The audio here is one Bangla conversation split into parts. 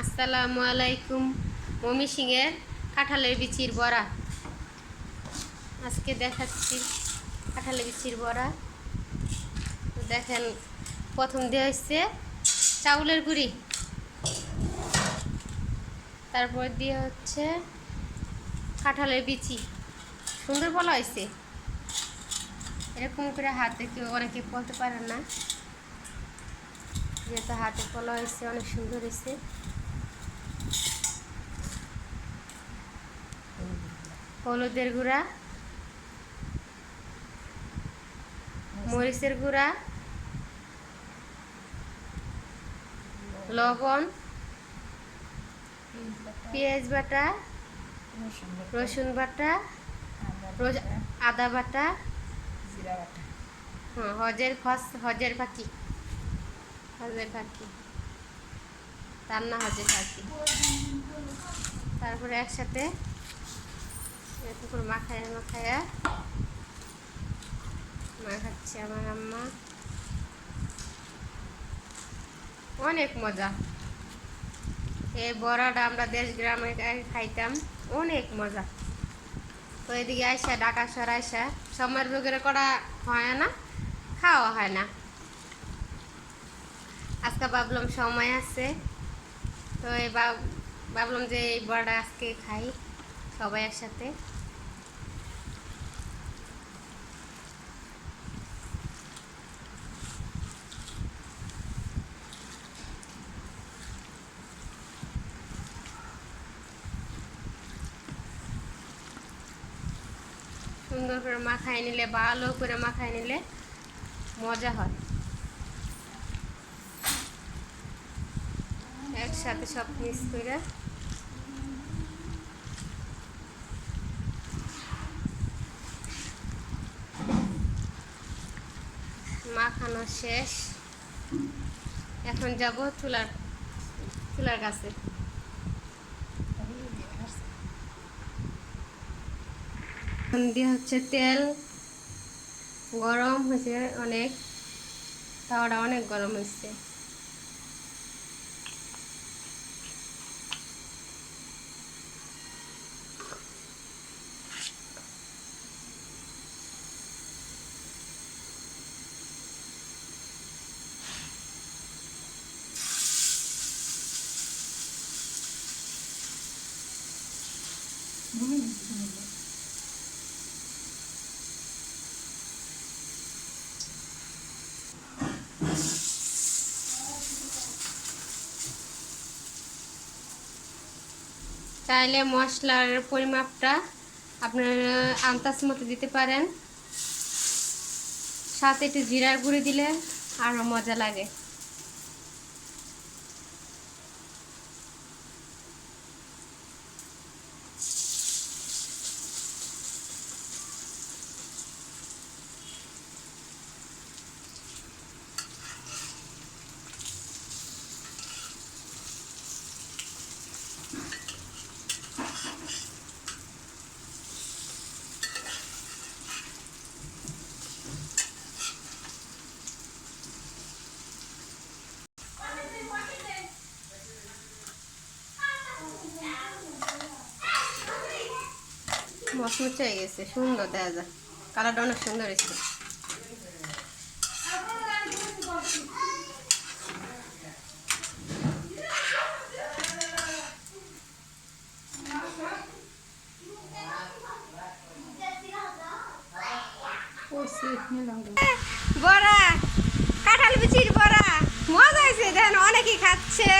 আসসালামু আলাইকুম। মমি সিংয়ের কাঁঠালের বিচির বড়া আজকে দেখাচ্ছি। কাঁঠালের বিচির বড়া তো দেখেন, প্রথম দেওয়া হচ্ছে চাউলের গুঁড়ি, তারপর দিয়ে হচ্ছে কাঁঠালের বিচি। সুন্দর বলা হয়েছে, এরকম করে হাতে কেউ অনেকে বলতে পারে না, যেহেতু হাতে ফলা হয়েছে অনেক সুন্দর হয়েছে। হলুদের গুঁড়া, মরিচের গুঁড়া, লবণ, পেঁয়াজ বাটা, রসুন বাটা, আদা বাটা, হজের ফাঁকি তার না হজের ফাঁকি। তারপরে একসাথে মাখাচ্ছে আমার আম্মা। অনেক মজা এই বড়াটা, আমরা দেশ গ্রামে খাইতাম, অনেক মজা। তো এদিকে আইসা ঢাকা শহর আইসা সময়ের বগেরে করা হয় না, খাওয়া হয় না। আজকে ভাবলাম সময় আছে, তো ভাবলাম যে এই বড়াটা আজকে খাই সবাই একসাথে। সুন্দর করে মাখায় নিলে, ভালো করে মাখায় নিলে মজা হয়। একসাথে সব মিক্স করে মাখানো শেষ। এখন যাব চুলার কাছে। এখন দিয়ে হচ্ছে তেল গরম হয়েছে অনেক, তাওয়াটা অনেক গরম হয়েছে। চাইলে মশলার পরিমাপটা আপনার আন্দাজ মতো দিতে পারেন, সাথে একটু জিরার গুঁড়ি দিলে আরও মজা লাগে। মচমচে হয়ে গেছে, সুন্দর দেখা যায়, কালারটা অনেক সুন্দর হয়েছে। বড়া, কাঁঠাল বিচির বড়া মজা হয়েছে। দেখেন অনেকেই খাচ্ছে,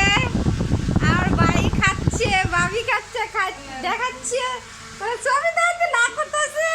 আর ভাই খাচ্ছে, ভাবি খাচ্ছে, দেখাচ্ছে, ছবি দেখতে না করতেছে।